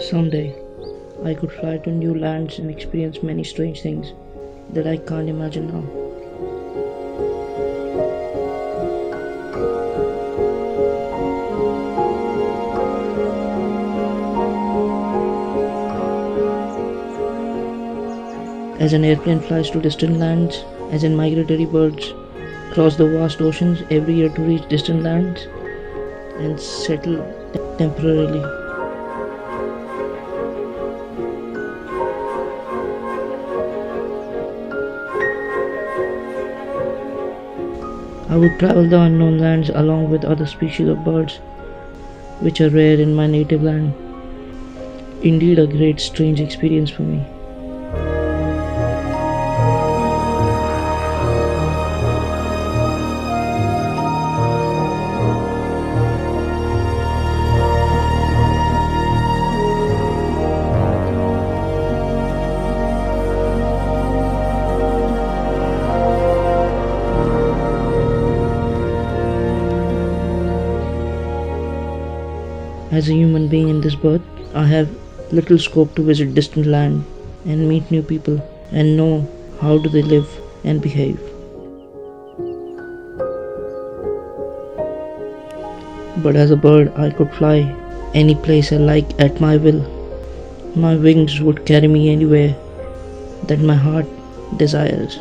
Someday, I could fly to new lands and experience many strange things that I can't imagine now. As an airplane flies to distant lands, as in migratory birds cross the vast oceans every year to reach distant lands and settle temporarily. I would travel the unknown lands along with other species of birds which are rare in my native land. Indeed, a great strange experience for me. As a human being in this birth, I have little scope to visit distant land and meet new people and know how do they live and behave. But as a bird, I could fly any place I like at my will. My wings would carry me anywhere that my heart desires.